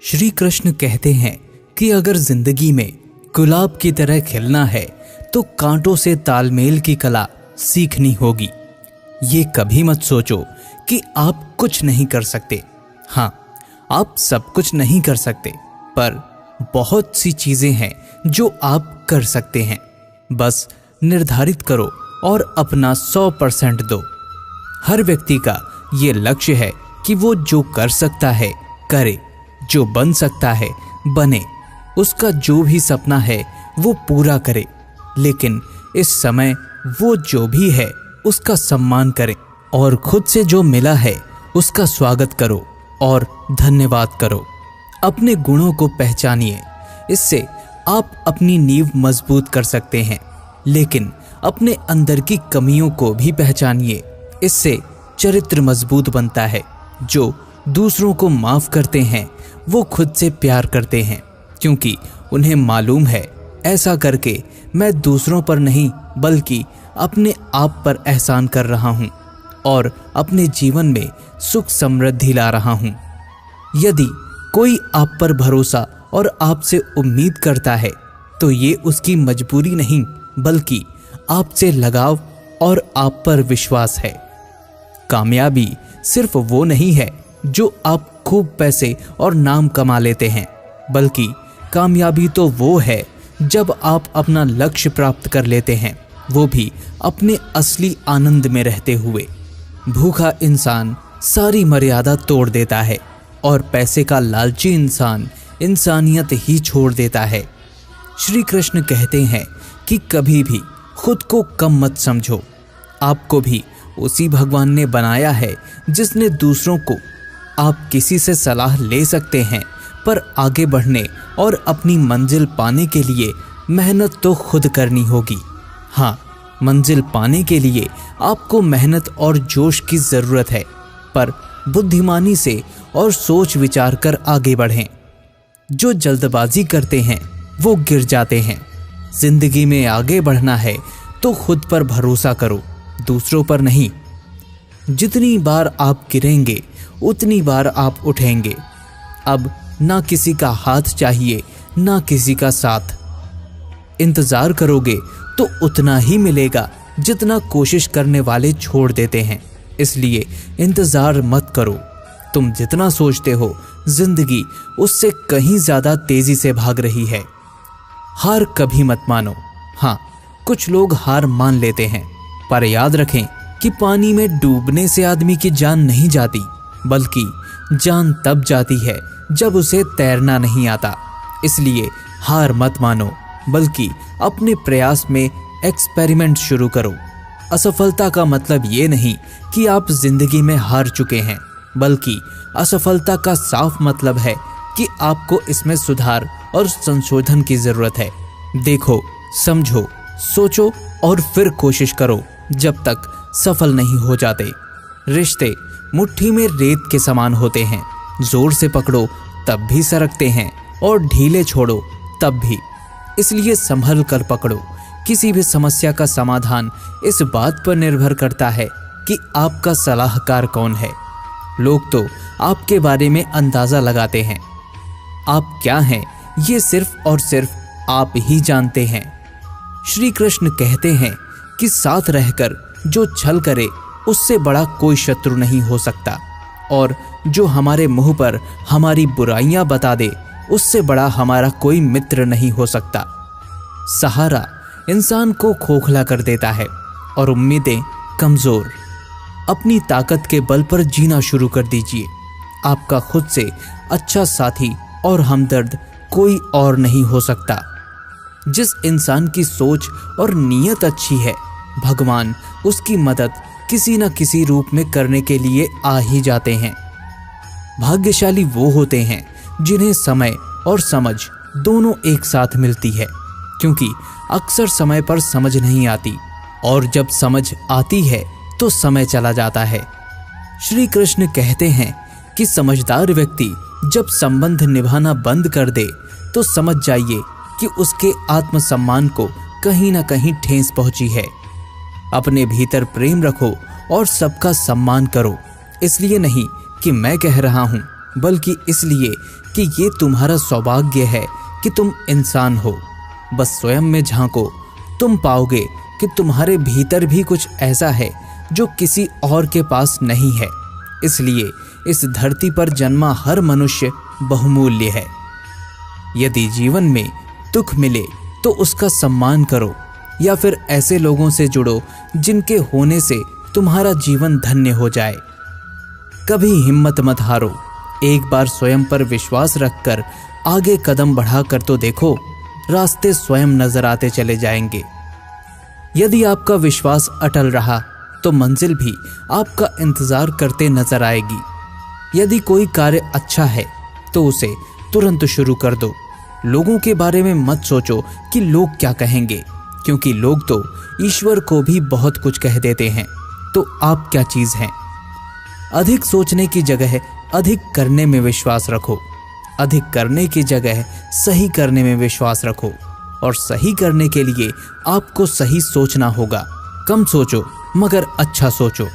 श्री कृष्ण कहते हैं कि अगर जिंदगी में गुलाब की तरह खिलना है तो कांटों से तालमेल की कला सीखनी होगी। ये कभी मत सोचो कि आप कुछ नहीं कर सकते। हाँ, आप सब कुछ नहीं कर सकते, पर बहुत सी चीजें हैं जो आप कर सकते हैं। बस निर्धारित करो और अपना 100% दो। हर व्यक्ति का ये लक्ष्य है कि वो जो कर सकता है करे, जो बन सकता है बने, उसका जो भी सपना है वो पूरा करे। लेकिन इस समय वो जो भी है उसका सम्मान करें और खुद से जो मिला है उसका स्वागत करो और धन्यवाद करो। अपने गुणों को पहचानिए, इससे आप अपनी नींव मजबूत कर सकते हैं। लेकिन अपने अंदर की कमियों को भी पहचानिए, इससे चरित्र मजबूत बनता है। जो दूसरों को माफ करते हैं वो खुद से प्यार करते हैं, क्योंकि उन्हें मालूम है ऐसा करके मैं दूसरों पर नहीं बल्कि अपने आप पर एहसान कर रहा हूँ और अपने जीवन में सुख समृद्धि ला रहा हूँ। यदि कोई आप पर भरोसा और आपसे उम्मीद करता है तो ये उसकी मजबूरी नहीं बल्कि आपसे लगाव और आप पर विश्वास है। कामयाबी सिर्फ वो नहीं है जो आप खूब पैसे और नाम कमा लेते हैं, बल्कि कामयाबी तो वो है जब आप अपना लक्ष्य प्राप्त कर लेते हैं, वो भी अपने असली आनंद में रहते हुए। भूखा इंसान सारी मर्यादा तोड़ देता है और पैसे का लालची इंसान इंसानियत ही छोड़ देता है। श्री कृष्ण कहते हैं कि कभी भी खुद को कम मत समझो। आपको भी उसी भगवान ने बनाया है जिसने दूसरों को। आप किसी से सलाह ले सकते हैं, पर आगे बढ़ने और अपनी मंजिल पाने के लिए मेहनत तो खुद करनी होगी। हाँ, मंजिल पाने के लिए आपको मेहनत और जोश की ज़रूरत है, पर बुद्धिमानी से और सोच विचार कर आगे बढ़ें। जो जल्दबाजी करते हैं वो गिर जाते हैं। जिंदगी में आगे बढ़ना है तो खुद पर भरोसा करो, दूसरों पर नहीं। जितनी बार आप गिरेंगे उतनी बार आप उठेंगे। अब ना किसी का हाथ चाहिए ना किसी का साथ। इंतजार करोगे तो उतना ही मिलेगा जितना कोशिश करने वाले छोड़ देते हैं। इसलिए इंतजार मत करो। तुम जितना सोचते हो जिंदगी उससे कहीं ज्यादा तेजी से भाग रही है। हार कभी मत मानो। हाँ, कुछ लोग हार मान लेते हैं, पर याद रखें कि पानी में डूबने से आदमी की जान नहीं जाती, बल्कि जान तब जाती है जब उसे तैरना नहीं आता। इसलिए हार मत मानो, बल्कि अपने प्रयास में एक्सपेरिमेंट शुरू करो। असफलता का मतलब ये नहीं कि आप जिंदगी में हार चुके हैं, बल्कि असफलता का साफ मतलब है कि आपको इसमें सुधार और संशोधन की जरूरत है। देखो, समझो, सोचो और फिर कोशिश करो जब तक सफल नहीं हो जाते। रिश्ते मुट्ठी में रेत के समान होते हैं, जोर से पकड़ो तब भी सरकते हैं और ढीले छोड़ो तब भी। इसलिए संभल कर पकड़ो। किसी भी समस्या का समाधान इस बात पर निर्भर करता है कि आपका सलाहकार कौन है। लोग तो आपके बारे में अंदाजा लगाते हैं। आप क्या हैं ये सिर्फ और सिर्फ आप ही जानते हैं। श्री कृष्ण कहते हैं कि साथ रहकर जो छल करे उससे बड़ा कोई शत्रु नहीं हो सकता, और जो हमारे मुंह पर हमारी बुराइयां बता दे उससे बड़ा हमारा कोई मित्र नहीं हो सकता। सहारा इंसान को खोखला कर देता है और उम्मीदें कमजोर। अपनी ताकत के बल पर जीना शुरू कर दीजिए। आपका खुद से अच्छा साथी और हमदर्द कोई और नहीं हो सकता। जिस इंसान की सोच और नीयत अच्छी है, भगवान उसकी मदद किसी न किसी रूप में करने के लिए आ ही जाते हैं। भाग्यशाली वो होते हैं जिन्हें समय और समझ दोनों एक साथ मिलती है, क्योंकि अक्सर समय पर समझ नहीं आती, और जब समझ आती है तो समय चला जाता है। श्री कृष्ण कहते हैं कि समझदार व्यक्ति जब संबंध निभाना बंद कर दे तो समझ जाइए कि उसके आत्मसम्मान को कहीं ना कहीं ठेस पहुंची है। अपने भीतर प्रेम रखो और सबका सम्मान करो। इसलिए नहीं कि मैं कह रहा हूं, बल्कि इसलिए कि ये तुम्हारा सौभाग्य है कि तुम इंसान हो। बस स्वयं में झांको, तुम पाओगे कि तुम्हारे भीतर भी कुछ ऐसा है जो किसी और के पास नहीं है। इसलिए इस धरती पर जन्मा हर मनुष्य बहुमूल्य है। यदि जीवन में दुख मिले तो उसका सम्मान करो, या फिर ऐसे लोगों से जुड़ो जिनके होने से तुम्हारा जीवन धन्य हो जाए। कभी हिम्मत मत हारो, एक बार स्वयं पर विश्वास रखकर आगे कदम बढ़ाकर तो देखो, रास्ते स्वयं नजर आते चले जाएंगे। यदि आपका विश्वास अटल रहा तो मंजिल भी आपका इंतजार करते नजर आएगी। यदि कोई कार्य अच्छा है तो उसे तुरंत शुरू कर दो। लोगों के बारे में मत सोचो कि लोग क्या कहेंगे, क्योंकि लोग तो ईश्वर को भी बहुत कुछ कह देते हैं, तो आप क्या चीज हैं। अधिक सोचने की जगह अधिक करने में विश्वास रखो, अधिक करने की जगह सही करने में विश्वास रखो, और सही करने के लिए आपको सही सोचना होगा। कम सोचो मगर अच्छा सोचो।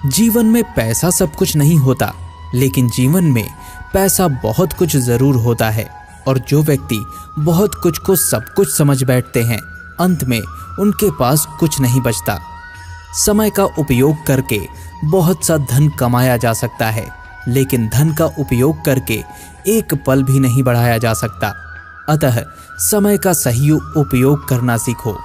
जीवन में पैसा सब कुछ नहीं होता, लेकिन जीवन में पैसा बहुत कुछ जरूर होता है। और जो व्यक्ति बहुत कुछ को सब कुछ समझ बैठते हैं, अंत में उनके पास कुछ नहीं बचता। समय का उपयोग करके बहुत सा धन कमाया जा सकता है, लेकिन धन का उपयोग करके एक पल भी नहीं बढ़ाया जा सकता। अतः समय का सही उपयोग करना सीखो।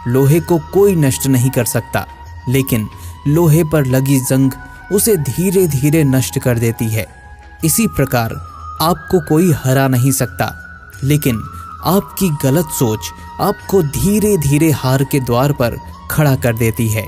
लोहे को कोई नष्ट नहीं कर सकता, लेकिन लोहे पर लगी जंग उसे धीरे धीरे नष्ट कर देती है। इसी प्रकार आपको कोई हरा नहीं सकता, लेकिन आपकी गलत सोच आपको धीरे धीरे हार के द्वार पर खड़ा कर देती है।